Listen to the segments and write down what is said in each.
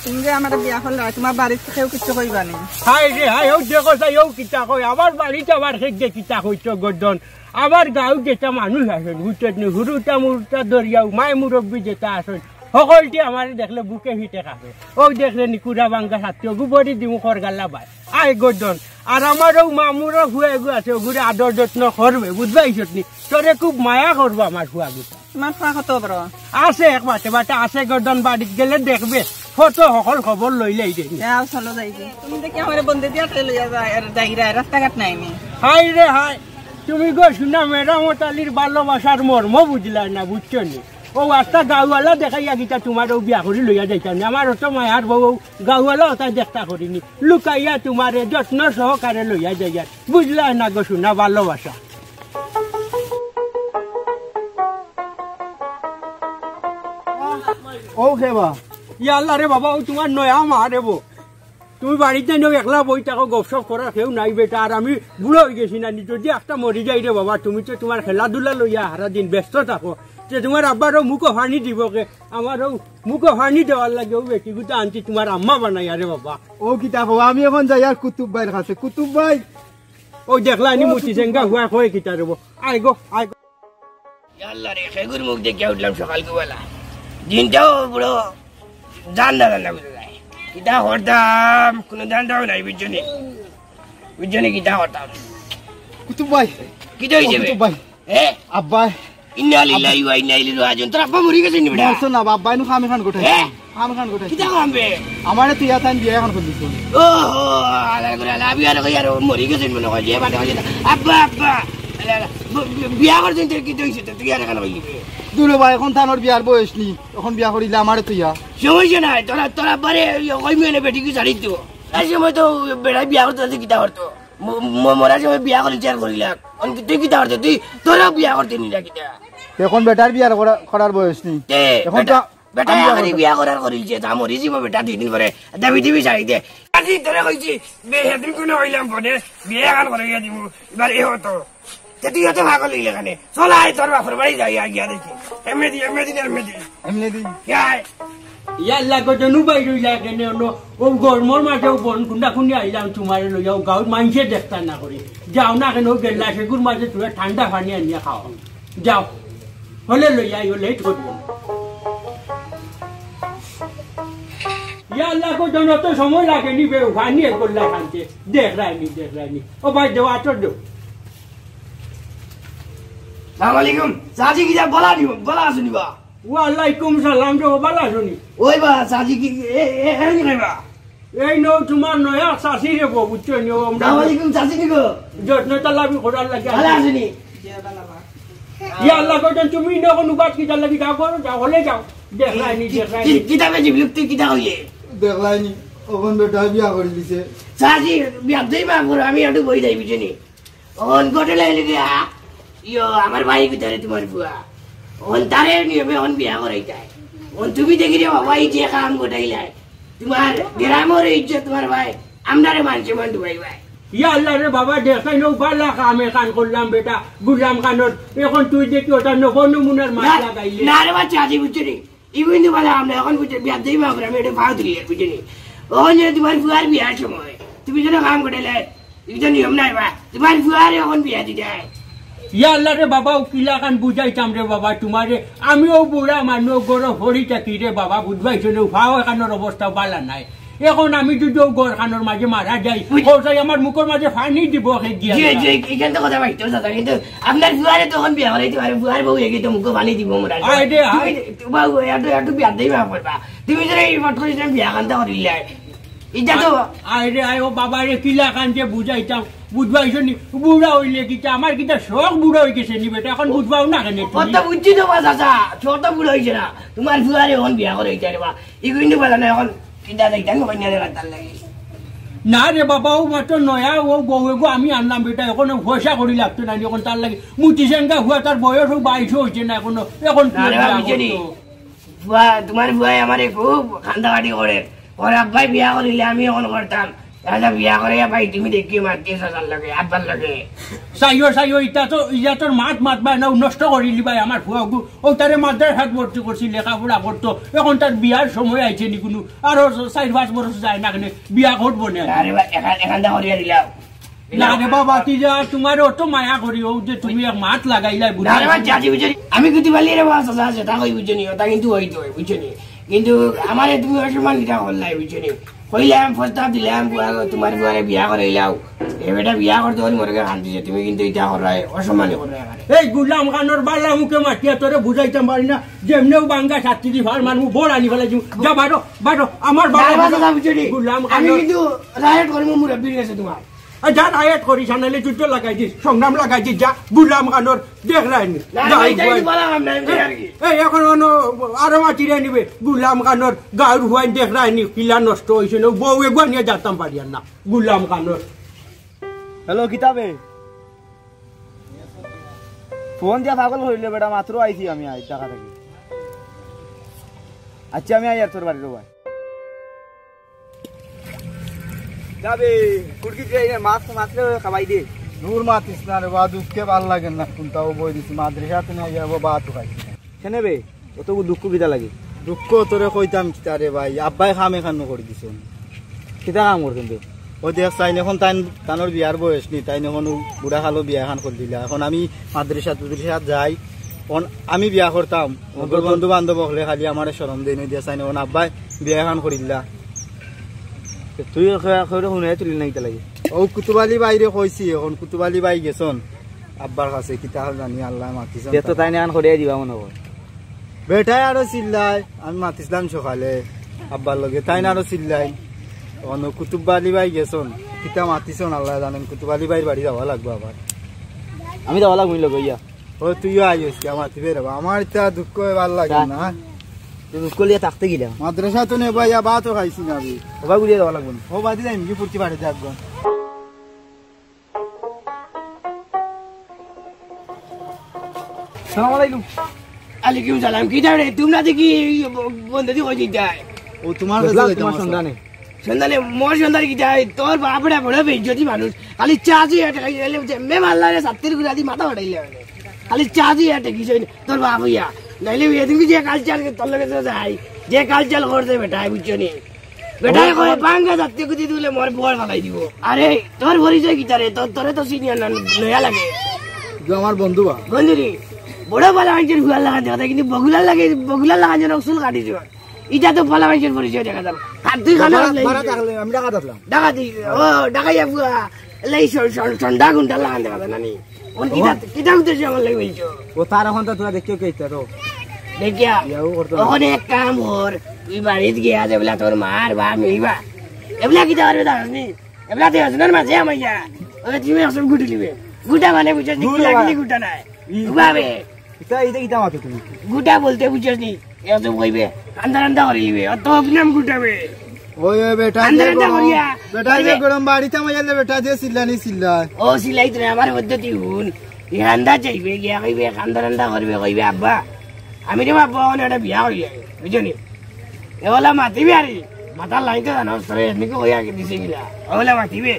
তুমি যে আমার বিয়া করলা তোমার বাড়ির থেকেও কিছু কইবা নি? হাই রে হাই, ও দেখো তাই ও কিতা কই আমার বাড়িতে আবার যে কিতা কইছ গর্দন। আমার গাঁও যেটা মানুষ আসেন হুটেন হুরুটা মুরুটা দরিয়াও মায় মুরব্বী যেটা আসেন সকলটি আমার দেখলে বুকে হিটে খাবে। ও দেখলে নিকুরা বাঙ্গা সাথে গুবরি দিমু খরগাল্লা বাই আই গর্দন। আর আমারও মামুরও হুয়া গু আছে ওগুলো আদর যত্ন করবে বুঝবাইছত নি, তোরে খুব মায়া করবো আমার হুয়া গুটা। তোমার ফুয়া কত বড় আছে এক বাটে বাটে আছে গর্দন, বাড়িত গেলে দেখবে ফটো সকল খবর লইলেই দেখি। যাও চলো যাইবে। তুমি দেখি আমার বন্ধে দিয়া লইয়া যায় যাইরা রাস্তাঘাট নাইনি। হাই রে হাই, তুমি গো শুনা মেরামতালির ভালোবাসার মর্ম বুঝলা না, বুঝছো নি? ও একটা গাঁওয়ালা দেখাইয়া গিতা তোমার ও বিয়া করি লইয়া যাইতাম আমার তো মায়ার বউ গাঁওয়ালা ওটা দেখা করিনি, লুকাইয়া তোমার যত্ন সহকারে লইয়া যাইয়া, বুঝলা না গো শুনা ভালোবাসা। ও খেবা ইয়াল্লা রে বাবা, ও তোমার নয়া মা রে বউ। তুমি বাড়িতে নেও একলা বই থাকো, গপসপ করার কেউ নাই বেটা। আর আমি বুড়ো হয়ে গেছি না, যদি একটা মরি যাই রে বাবা, তুমি তো তোমার খেলাধুলা লইয়া সারা দিন ব্যস্ত থাকো। যে তোমার আব্বারও মুখো ফানি দিবকে, আমারও মুখো ফানি দেওয়ার লাগে ও বেটি গুটা আনছি তোমার আম্মা বানাই আরে বাবা। ও কিতা কবা, আমি এখন যাই আর কুতুব ভাইয়ের কাছে। কুতুব ভাই ও দেখলা নি মুতি সেঙ্গা হুয়া কয়ে কিতা রে বউ, আই গো আই গো। আল্লাহ রে, খেগুর মুখ দেখে উঠলাম সকালবেলা, দিনটাও বুড়ো জান্না জান্না বুঝে যায়। কিতা করতাম কোনো জানটাও নাই, বুঝছনি বুঝছনি কিতা করতাম। কুতুব ভাই কিতা হয়েছে কুতুব ভাই হে আব্বা ইন্না লিল্লাহি ওয়া ইন্না ইলাইহি রাজিউন। তোর আব্বা মরি গেছে নি বেটা? মরছ না বাবা, নু খামি খান গোঠাই হ্যাঁ খামি খান গোঠাই কিতা কামবে আমারে তুই আতান বিয়া এখন করে দিছ। ও হো আলা করে আলা বিয়া রে আর মরি গেছে মনে হয় যে বাটা হইছে। আব্বা আব্বা আলা বিয়া করছিস তুই, কিতা হইছে তুই আর কেন হইবে? দুলো ভাই এখন তানোর বিয়ার বয়স নি, এখন বিয়া করিলে আমারে তুইয়া সমস্যা নাই। তোরা তোরা বারে ওই মেয়ে বেটি কি ছাড়ি তো এই সময় তো বেড়াই বিয়া করতে কিতা করতো, মরার সময় বিয়া করে চেয়ার করিলাম। তুই কিতা করতে, তুই তোরা বিয়া করতে নি কিতা? এখন বেটার বিয়ার করার বয়স নি, এখন তো বেটা আমি বিয়া করার করিলছে তা মরি যাব বেটা 2 দিন পরে দাবি দিবি ছাড়ি দে। আজি তোরা কইছি বেহেদিন কোনো হইলাম বনে বিয়া গান করে দিব এবার এ হতো তুই হতে ভাগ লইলে এখানে চলাই তোর বাপের বাড়ি যাই গিয়া দেখি এমনি দি এমনি দি ইয়াল্লা গো জনু বাই রইলা কেনে ও গরমর মাঝে বন কুন্ডা খুন্ডি আইলাম তোমার লইয়া গাঁত মাইছে দেখতা না করি যাও না কেন গেল্লা সেগুর মাঝে তোরা ঠান্ডা পানি আনিয়া খাও যাও হলে লইয়া আইও লেট করবো। ইয়াল্লা গো জন তো সময় লাগেনি বে ভানিয়ে করলা খানতে দেখ রাইনি ও ভাই দেও আটর দেও। সালাম আলাইকুম সাজি কি যা বলা আসুনি বা? ওয়ালাইকুম সালাম রে বালা শুনি। ওই বা সাজি কি এই বা এই নো তোমার নয়া শাশি রে বউ বুঝছো নি আমরা। সালাম আলাইকুম সাজি কি গো যত্ন তালাবি খোরার লাগে ভালো আসুনি। ইয়া আল্লাহ গো তুমি ন কোন বাত কি লাগি যাও করো যাও হলে যাও দেখ রাইনি কিতাবে যে বিরক্তি কিতা হইলে দেখলাইনি ওখান বেটা বিয়া করে দিছে। সাজি বিয়া দেই বা করে আমি একটু বই যাই বুঝনি ওন গোটে লাইলে গিয়া ইয়ো আমার ভাই কিতারে তোমার বুয়া ওন তারে নিয়মে ওন বিয়া করাই যায়। ওন তুমি দেখি রে বাবা এই যে কাম গোটাইলাই তোমার গ্রামের ইজ্জত তোমার ভাই আমরারে মানছে মান ভাই ভাই। ইয়া আল্লাহ রে বাবা দেখাই নো বালা কামে কান করলাম বেটা গুলাম কানোর এখন তুই দেখি ওটা নকো নমুনার মাছ লাগাইলে না রে বাচ্চা আজি বুঝনি ইবুনি বলে আমরা এখন বুঝে বিয়া দেই বা করে আমি এটা ভাগ দিলি বুঝনি ওন যে তোমার বুয়ার বিয়ার সময় তুমি যেন কাম গোটাইলে এটা নিয়ম নাই বা তোমার বুয়ারে এখন বিয়া দিতে হয়। ইয়া আল্লাহ রে বাবা কিলা কান বুঝাইতাম রে বাবা তোমারে আমিও বুড়া মানুষ গড় হরি থাকি রে বাবা বুঝবাইছো রে ভাও এখানোর অবস্থা বালা নাই। এখন আমি যদি গড় খানোর মাঝে মারা যাই কোথায় আমার মুখের মাঝে ফানি দিব এখান তো কথা পাইতো দাদা কিন্তু আপনার বুয়ারে তখন বিয়া করাইতে পারে বুয়ার বউ এগিয়ে তো মুখে ফানি দিব মোরা একটু বিয়া দেই বা করবা তুমি যদি এই মত করে বিয়া কান্তা করিলে এটা তো আরে আয় ও বাবা রে কিলা কান যে বুঝাইতাম বুঝবাইছো নি বুড়া হইলে কিটা আমার কিটা শখ বুড়া হয়ে গেছে নি বেটা এখন বুঝবাও না কেন কত বুঝছি তো বা চাচা ছোট বুড়া হয়েছে না তোমার বুয়ারে এখন বিয়া করাইতে রে বা এগুলো বলা না এখন কিটা দেখতাম কন্যারে রাতার লাগে না রে বাবা ও মাত্র নয়া ও বউ গো আমি আনলাম বেটা এখন পয়সা করি লাগতো না এখন তার লাগে মুটি সেঙ্গা হুয়া তার বয়স 22 হয়েছে না এখনো এখন তোমার বুয়াই আমারে খুব খান্দাকাটি করে ওর আব্বাই বিয়া করিলে আমি এখন করতাম রাজা বিয়া করে ভাই তুমি দেখি মারতে সাজার লাগে আব্বার লাগে চাইও ইটা তোর মাত বাই না নষ্ট করিলি ভাই আমার ফুয়া ও তারে মাদ্রাসাত হাত ভর্তি করছি লেখাপড়া করতো এখন তার বিয়ার সময় আইছে নি কোনো আরো 4-5 বছর যায় না কেন বিয়া করবো না আরে ভাই এখান দা করিয়া দিলাম না রে বাবা তিজা তোমার অত মায়া করিও যে তুমি এক মাত লাগাইলাই না রে ভাই জাতি বুঝনি আমি কিছু বলি রে বাবা সাজা আছে তা কই বুঝনি তা কিন্তু হইতো বুঝনি কিন্তু আমারে তুমি অসম্মান কিটা করলাই বুঝনি কইলাম প্রস্তাব দিলাম তোমার বুয়ারে বিয়া করাইলাও এবেটা বিয়া করতে হলে মরে শান্তি তুমি কিন্তু এটা করাই অসম্মানই করে এই গুলাম খানোর বালা মুখে মাটিয়া তোরে বুঝাইতাম পারি না যেমনেও বাঙ্গা ছাত্রী দি ভার মানুষ বড় আনি ফেলে যা বাড়ো আমার বাবা গুলাম আমি কিন্তু রায়ট করবো মুরব্বীর কাছে তোমার যা রায়ট করিস নাহলে যুদ্ধ লাগাই দিস সংগ্রাম লাগাই দিস যা গুলাম খানোর দেখ রায়নি এই এখন আরো মাটিরে নিবে গুলাম খানোর গাঁর হুয়াই দেখ রায়নি কিলা নষ্ট হয়েছে না বউ এগুয়া নিয়ে যেতাম পারি না গুলাম খানোর হ্যালো কিতাবে ফোন দিয়া পাগল হইলে বেটা মাত্র আইছি আমি আই টাকা থাকি আচ্ছা আমি আই আর তোর বাড়ির ভাই যাবে কুড়কি দিয়ে মাছ মাত্রে খাবাই দে নূর মাতিস না রে বা দুঃখে ভাল লাগে না কোনটাও বই দিছি মাদ্রাসাতে না যাবো বা তো খাইছি কেন বে অত দুঃখ কিটা লাগে দুঃখ তোরে কইতাম কিটা রে ভাই আব্বাই খাম এখানো করে দিছ কিটা কাম করতেন তো ওই দেখ চাইন এখন তানোর বিয়ার বয়স নি তাই এখন বুড়া খালো বিয়া এখন করে দিলা এখন আমি মাদ্রাসাত যাই আমি বিয়া করতাম বন্ধু বান্ধব হলে খালি আমার শরম দেই নই দিয়া চাইন এখন আব্বাই বিয়া এখন করিলা তুই শুনে তুলি না কিতা লাগে ও কুতুবালি বাইরে কইছি এখন কুতুবালি বাই গেছন আব্বার কাছে কিতা হল জানি আল্লাহ মাতিছ তো তাই এখন করিয়া দিবা মনে হয় বেটাই আরো চিল্লাই আমি মাতিছিলাম সকালে আব্বার লগে তাই না আরো চিল্লাই অন্য কুতুবালি বাই গেছন কিতা মাতিছন আল্লাহ জানেন কুতুবালি বাইর বাড়ি যাওয়া লাগবে আবার আমি যাওয়া লাগবো লগে ইয়া ও তুইও আইস আমার তিবে রে আমার তা দুঃখ ভাল লাগে না দুঃখ লিয়ে থাকতে গিলা মাদ্রাসা তো নে ভাইয়া বাতো খাইছি না আমি ওবা গুলিয়ে যাওয়া লাগবে ও বাদি যাই কি পুরতি বাড়ি যাবো সালাম আলাইকুম আলাইকুম সালাম কি দাঁড়ে তোমরা দেখি বন্ধু দি কই যায় ও তোমার তোমার সন্ধানে সন্ধানে মোর সন্ধানে কি যায় তোর বাপড়া বড় বেজ্জতি মানুষ খালি চাজি এটা গেলে মে মাল্লারে সাত্তির গুড়া দি মাথা উঠাইলে খালি চাজি এটা কি তোর বাপ হইয়া নাইলে তুমি যে কালচার তোর লগে যাই যে কালচার করতে বেটাই বুঝছো নি বেটাই কয় বাঙ্গা যাত্রী কুতি দিলে মোর বড় ফালাই দিব আরে তোর পরিচয় কি তারে তোরে তো সিনিয়র না নয়া লাগে আমার বন্ধু বা বন্ধুরি বড় পালা মানুষের হুয়ার লাগাতে কথা কিন্তু বগুলার লাগান যেন চুল কাটিছ এটা তো পালা মানুষের পরিচয় দেখা যাবে আর তুই খানা আমি টাকা দিলাম ডাকাতি ও ডাকাইয়া বুয়া লাই সন্ধ্যা ঘন্টা লাগান দেখা যায় নানি কিতা উঠেছে আমার লাগে বলছো ও তার এখন তো তোরা দেখিও কে তো দেখিয়া ওখানে এক কাম কর তুই বাড়িতে গিয়া যেগুলা তোর মার বা মিলিবা এগুলা কিতা করবে জানি এগুলা তুই হসনের মাঝে আমাইয়া ওই তুমি অসম গুটি লিবে গুটা মানে বুঝছিস নি লাগলি গুটা নাই ভাবে এটা এটা কিতা মাতো তুমি গুটা বলতে বুঝছিস নি এসব কইবে আন্দার করে লিবে অত অভিনাম গুটাবে ওই বেটা বেটা যে গরম বাড়িতে মাইলে বেটা যে সিল্লানি সিল্লা ও সিলাই তো আমার পদ্ধতি হুন ইহান্দা চাইবে গিয়া কইবে আন্দার করবে কইবে আব্বা আমি রে বাবা ওটা বিয়া হই বুঝনি এওলা মাতিবে আরে মাথা লাইতে জানো সরে এমনিকে হইয়া দিছে গিলা ওলা মাতিবে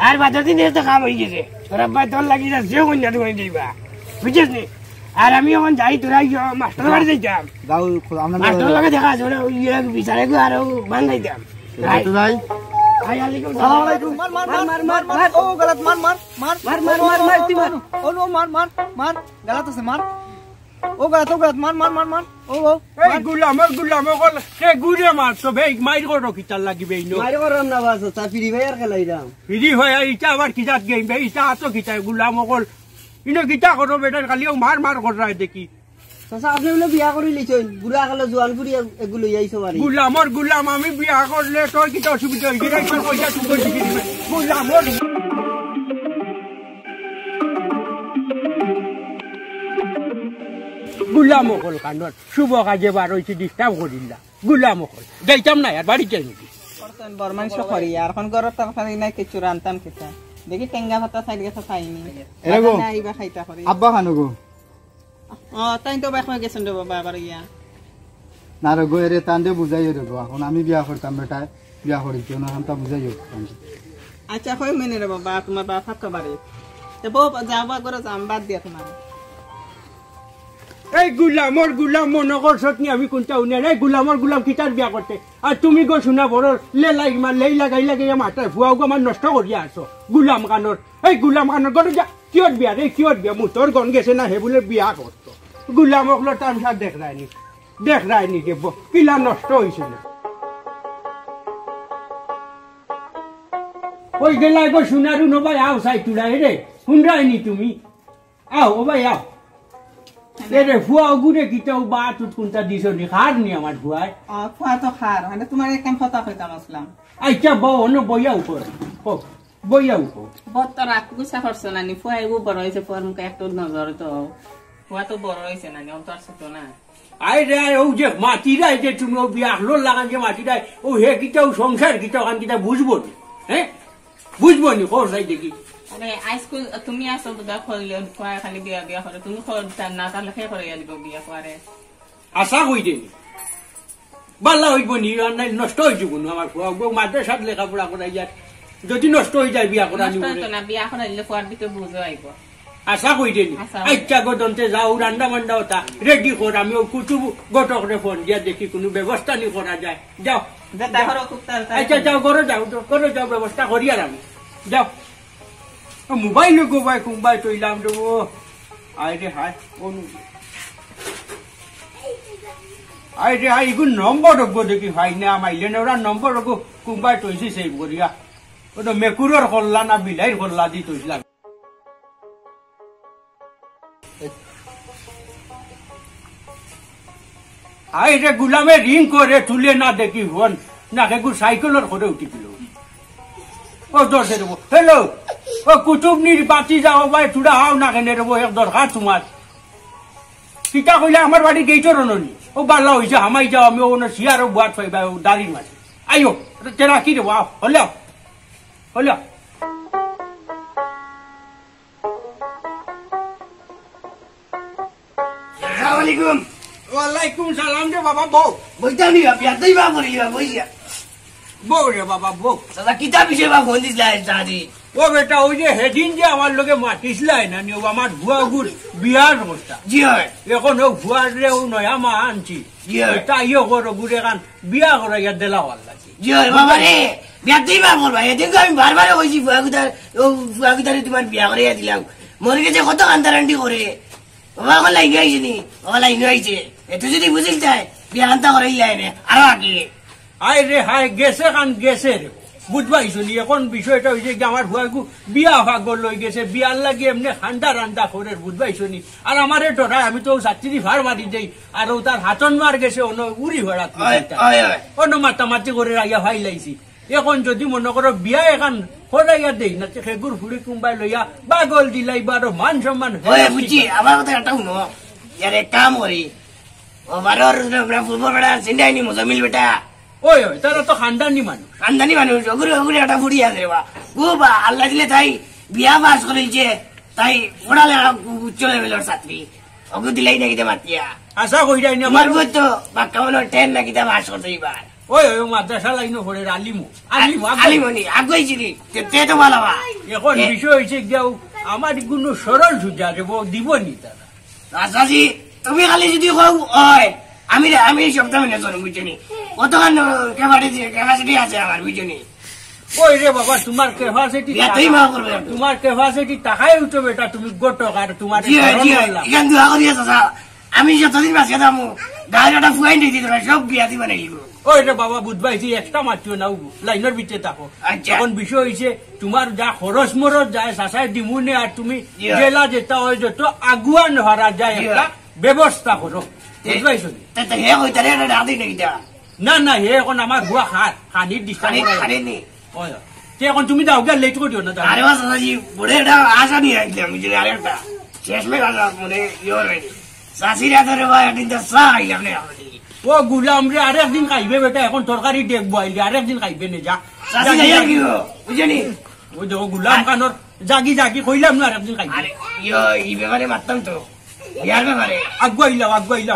আর বাজার দিন তো কাম হয়ে গেছে তোর আব্বা তোর লাগি যা যে কন্যা তুমি দিবা বুঝছিস নি আর আমি এখন যাই তোরা মাস্টার বাড়ি যাইতাম যাও আমরা মাস্টার লগে দেখা আছে ওরা বিচারে গো আর ভাঙাইতাম যাই আলাইকুম মার মার মার মার মার ও গলত মার মার মার মার মার মার মার তুই মার ও নো মার মার মার গলত আছে মার ও গলত মার মার মার মার ও ও এই গুলাম কল কে গুড়ে মারছো ভাই মাইর করো কি চাল লাগিবে ইনো মারি করম না বাস তা ফিরি ভাই আর খেলাইরাম ফিরি হয় ইটা আবার কিজাত গেম ভাই ইটা তো কিটা গুলাম কল ইনো কিটা করো বেটা খালি মার করায় দেখি চাচা আপনি বলে বিয়া করে লিছেন বুড়া কালে জোয়ান পুরি এগুলো আইছো বাড়ি গুলাম আমি বিয়া করলে তোর কিটা অসুবিধা হইছে রে তোর পয়সা তুই কই দিবি গুলাম কল কান্ডর শুভ কাজে বার হইছে ডিস্টার্ব করিলা গুলাম কল যাইতাম না আর বাড়ি যাই নাকি বড় মানুষ করি আর এখন গরত তরকারি নাই কিছু রান্তাম কিতা দেখি টেঙ্গা ভাতা সাইড গেছে খাইনি আইবা খাইতা করি আব্বা খানো গো তাই তো বাইক গেছেন রে বাবা আবার ইয়া না রে গো এরে তান্ডে বুঝাই রে গো এখন আমি বিয়া করতাম বেটা বিয়া করিছো না হামতা বুঝাই আচ্ছা কই মেনে রে বাবা তোমার বাবা থাকতে পারে তো বউ যাবা করে যাম বাদ দিয়া তোমার এই গুলাম মনে করছত নি আমি কোনটা উনি এই গুলাম কিতার বিয়া করতে আর তুমি গো শোনা বড় লেই লাগাই মাথায় ভুয়াও গো আমার নষ্ট করিয়া আছো গুলাম কানর গড় যা কিয়ত বিয়া মুতর গন গেছে না হে বলে বিয়া করতো গুলাম অকলো তামসা দেখ রায়নি কে কিলা নষ্ট হয়েছিল ওই গেলাই গো শুনারু নো ভাই আও সাই তুলাই রে শুনরাইনি তুমি আও ও ভাই আও এরে ফুয়া গুড়ে কিটাও বা তুত কোনটা দিছ নি খার নি আমার ফুয়ায় ফুয়া তো খার মানে তোমার একদম কথা কইতাম আসলাম আচ্ছা বউ অন্য বইয়া উপর বহুত তো রাত গুছা করছো না নি ফুয়া এগো বড় হয়েছে ফুয়ার মুখে একটু নজর তো ফুয়া তো বড় হয়েছে না নি অন্তর ছোট না আই রে ও যে মাটিরাই যে তুমি ও বিয়া লোল লাগান যে মাটিরাই ও হে কিটাও সংসার কিটাও কান কিটা বুঝবো নি হ্যাঁ বুঝবো নি কোর সাই দেখি আরে হাইস্কুল তুমি আসো বুদা কইলে ফুয়া খালি বিয়া করে তুমি না তাহলে কে করে দিব বিয়া করে আশা কই দেনি বাল্লা হইব নি নষ্ট হয়ে যাব আমার ফুয়া মাদ্রাসাত লেখাপড়া করাই যায় যদি নষ্ট হয়ে যায় বিয়া করা না বিয়া করাইলে ফুয়ার দিকে বুঝো আইব আশা কই দেনি আচ্ছা গদন্তে যাও রান্না বান্না হতা রেডি কর আমি কুটুব গটকরে ফোন দিয়া দেখি কোনো ব্যবস্থা নি করা যায় যাও আচ্ছা যাও করে যাও ব্যবস্থা করি আর আমি যাও মোবাইল গোবাই কুম্বাই তৈলাম দেবো আই রে হাই এগুলো নম্বর রকবো দেখি ভাই না মাইলে না ওরা নম্বর রকম কুম্বাই তৈছি সেই করিয়া ওটা মেকুরের কল্লা না বিলাইর কল্লা দি তৈছিলাম আই রে গুলামে রিং করে তুলে না দেখি ফোন না কেউ সাইকেলের করে উঠি দিল ও দরজে দেবো হ্যালো ও কুটুবনির বাতি যাও ভাই চূড়া হাও না কেন দেবো এক দরকার তোমার কিতা কইলে আমার বাড়ি গেইটর ননি ও বাল্লা হয়েছে হামাই যাও আমি ওনার শিয়ারও বাদ পাইবা দাঁড়ির মাঝে আইও তেরা কি দেবো আও হলে আসসালামু ওয়ালাইকুম সালাম রে বাবা বউ বইতানি বিয়াতেই বা করিয়া বইয়া বউ রে বাবা বউ দাদা কিতা বিষয় বা ফোন দিছিলা দাদি ও বেটা ওই যে সেদিন যে আমার লোকে মাতিছিলাই না নি আমার ভুয়া গুড় বিয়ার অবস্থা জি হয় এখন ও ভুয়ার রে ও নয়া মা আনছি জি হয় তাইও করো গুড়ে কান বিয়া করে ইয়া দেলা ভাল লাগছে জি হয় বাবা রে বিয়াতেই বা করবা এদিন আমি বারবার কইছি ফুয়াগুতারে তোমার বিয়া করে দিলাম মরে গেছে কত কান্দারান্ডি করে বাবা এখন লাইন আইছে নি বাবা লাইন আইছে এত যদি বুঝিল তাই বিয়া কান্তা করে লাইনে আরো আগে আই রে হাই গেছে কান গেছে রে বুঝবাইছো নি এখন বিষয়টা হয়েছে কি আমার ভুয়াগু বিয়া ভাগর লই গেছে বিয়ার লাগে এমনি ঠান্ডা রান্না করে বুঝবাইছো নি আর আমার ডরায় আমি তো ছাত্রী ভার মারি দেই আর ও তার হাতন মার গেছে অন্য উড়ি ভরা অন্য মাতামাতি করে রাইয়া ভাই লাইছি এখন যদি মনে করো বিয়া এখন করাইয়া দেই না সেগুর ফুড়ি কুম্বাই লইয়া বাগল দিলাইবা আর মান সম্মান বুঝছি আমার কথা একটা শুনো ইয়ার এক কাম করি ও বারোর ফুটবল বেটা চিন্তাই নি মজামিল বেটা ওই তারা তো খানদানি মানুষ ওগুলো একটা ফুড়ি আছে খুব আল্লাহ দিলে তাই বিয়া পাস করেছে তাই পড়ালে উচ্চ লেভেলের ছাত্রী ওকে দিলাই না কিতা মাতিয়া আশা করি যাইনি আমার তো বাক্কা মনে টেন না কিতা পাস করতে এবার ওই মাদ্রাসা লাইন পড়ে আলিমনি আগুয়েছিলি তে তো ভালো এখন বিষয় হয়েছে যাও আমার কোনো সরল সুজা দিব নি তারা রাজাজি তুমি খালি যদি হয় আমি সপ্তাহ মিলে চলো বুঝছি কতক্ষণ ক্যাপাসিটি আছে আমার বুঝছি ওই রে বাবা তোমার ক্যাপাসিটি টাকাই উঠো বেটা তুমি গোটক আর তোমার আমি যতদিন বাঁচিয়ে দামো গাড়ি একটা ফুয়াই দিয়ে দিতে সব বিয়া দিবা নাকি ওই রে বাবা বুধবাইছি একটা মাতিও না লাইনের ভিতরে থাকো এখন বিষয় হয়েছে তোমার যা খরচ মরচ যায় চাষায় দিমুনে আর তুমি জেলা যেটা হয় যত আগুয়ান হারা যায় একটা ব্যবস্থা করো বুঝবাইছো না না হে এখন আমার ভুয়া খানির ডিস্টার্ব এখন তুমি যাও গিয়ে লেট করিও না আরে বড় একটা আশা নিয়ে রাখলাম বুঝলি আরেকটা শেষ মেয়ে মানে চাষিরা ধরে ভাই একদিন তো চা খাইলাম না ও গুলাম রে আরেকদিন খাইবে বেটা এখন তরকারি দেখবো আইলে আরেকদিন খাইবে নে যা বুঝলি ওই দেখো গুলাম কানোর জাগি কইলাম না আরেকদিন খাইবে এই ব্যাপারে মারতাম তো বিয়ার ব্যাপারে আগুয়াইলাম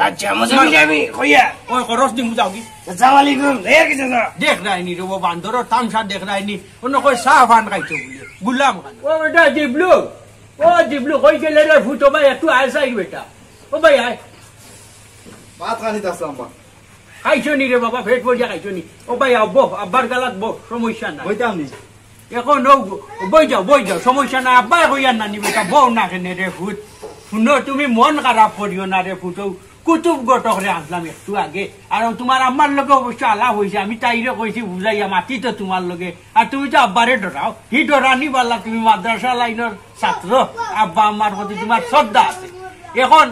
আচ্ছা মজা আমি কইয়া ওই খরচ দিম যাও কি আসসালামু আলাইকুম লেয়ার কিছু না দেখ রাইনি রে ও বান্দর তামসা দেখ রাইনি অন্য কই চা ফান খাইছো বলে গুলাম খান ও বেটা জিবলু কই গেলে রে ফুটো ভাই একটু আইসাই বেটা ও ভাই আয় ভাত খানি আসলাম বা খাইছো নি রে বাবা পেট ভরিয়া খাইছো নি ও ভাই আব্বো আব্বার গালাত বো সমস্যা নাই বইতাম নি এখন বই যাও সমস্যা নাই আব্বা হইয়া নানি বেটা বউ না কেনে রে ফুট শুনো তুমি মন খারাপ করিও না রে ফুটো কুতুব গটকরে আসলাম একটু আগে আর তোমার আম্মার লগে অবশ্য আলাপ হয়েছে আমি তাইরে কইছি বুঝাইয়া মাতি তো তোমার লগে আর তুমি তো আব্বারে ডরাও হি ডরানি পারলা তুমি মাদ্রাসা লাইনের ছাত্র আব্বা আম্মার প্রতি তোমার শ্রদ্ধা আছে এখন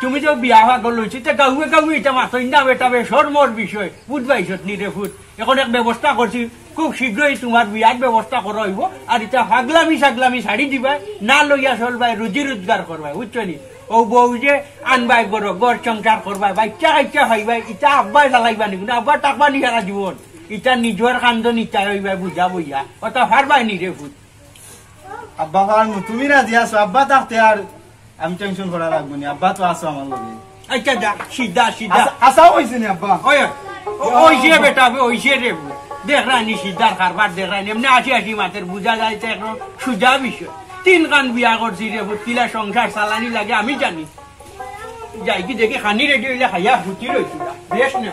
তুমি তো বিয়া ভাগল লইছি তো গাউয়ে এটা মাথই না বেটা শর্মর বিষয় বুঝবাইছত নি রে ফুট এখন এক ব্যবস্থা করছি খুব শীঘ্রই তোমার বিয়ার ব্যবস্থা করা হইব আর এটা হাগলামি ছাড়ি দিবাই না লইয়া চলবাই রুজি রোজগার করবাই বুঝছো নি ও বউ যে আনবাই গড় সংসার করবাই বাচ্চা কাচ্চা হইবাই ইটা আব্বাই চালাইবা নি কিন্তু আব্বা টাকবা নি সারা জীবন ইটা নিজের কান্দন ইচ্ছা হইবাই বুঝা বইয়া অত হারবাই নি রে ফুট আব্বা ফারমু তুমি রাজি আছো আব্বা থাকতে আর আমি টেনশন করা লাগবো নি আব্বা তো আছো আমার লগে আচ্ছা যা সিধা আসাও হইছে নি আব্বা ওইছে বেটা ওইছে রে দেখ রানি সিদ্ধার কারবার দেখ রানি এমনি আসি মাতের বুঝা যায় তো এখন সুজা বিষয় 3 কান বিয়া করছি রে কিলা সংসার চালানি লাগে আমি জানি যাই কি দেখি খানি রেডি হইলে খাইয়া ফুটি রয়েছিল বেশ না